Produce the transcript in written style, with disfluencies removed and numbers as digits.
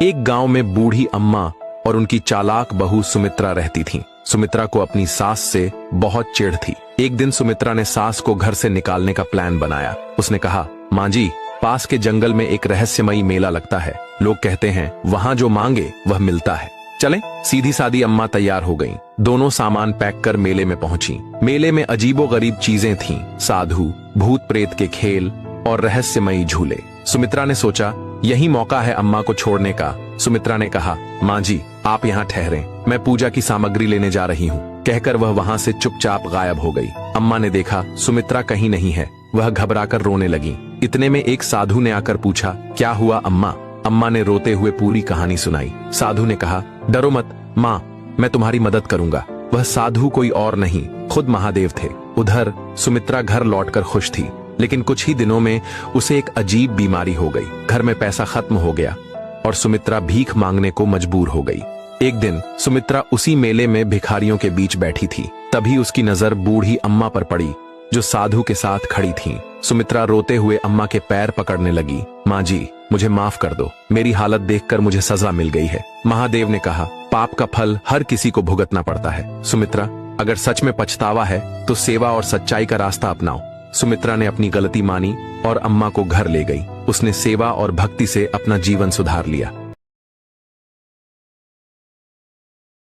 एक गांव में बूढ़ी अम्मा और उनकी चालाक बहू सुमित्रा रहती थीं। सुमित्रा को अपनी सास से बहुत चिढ़ थी। एक दिन सुमित्रा ने सास को घर से निकालने का प्लान बनाया। उसने कहा, माँ जी, पास के जंगल में एक रहस्यमयी मेला लगता है। लोग कहते हैं वहां जो मांगे वह मिलता है। चलें। सीधी सादी अम्मा तैयार हो गईं। दोनों सामान पैक कर मेले में पहुंची। मेले में अजीबोगरीब चीजें थीं, साधु, भूत प्रेत के खेल और रहस्यमयी झूले। सुमित्रा ने सोचा, यही मौका है अम्मा को छोड़ने का। सुमित्रा ने कहा, माँ जी, आप यहाँ ठहरें, मैं पूजा की सामग्री लेने जा रही हूँ। कहकर वह वहां से चुपचाप गायब हो गई। अम्मा ने देखा सुमित्रा कहीं नहीं है। वह घबराकर रोने लगी। इतने में एक साधु ने आकर पूछा, क्या हुआ अम्मा? अम्मा ने रोते हुए पूरी कहानी सुनाई। साधु ने कहा, डरो मत माँ, मैं तुम्हारी मदद करूंगा। वह साधु कोई और नहीं, खुद महादेव थे। उधर सुमित्रा घर लौटकर खुश थी, लेकिन कुछ ही दिनों में उसे एक अजीब बीमारी हो गई। घर में पैसा खत्म हो गया और सुमित्रा भीख मांगने को मजबूर हो गई। एक दिन सुमित्रा उसी मेले में भिखारियों के बीच बैठी थी। तभी उसकी नजर बूढ़ी अम्मा पर पड़ी, जो साधु के साथ खड़ी थीं। सुमित्रा रोते हुए अम्मा के पैर पकड़ने लगी। माँ जी, मुझे माफ कर दो, मेरी हालत देखकर मुझे सजा मिल गई है। महादेव ने कहा, पाप का फल हर किसी को भुगतना पड़ता है। सुमित्रा, अगर सच में पछतावा है तो सेवा और सच्चाई का रास्ता अपनाओ। सुमित्रा ने अपनी गलती मानी और अम्मा को घर ले गई। उसने सेवा और भक्ति से अपना जीवन सुधार लिया।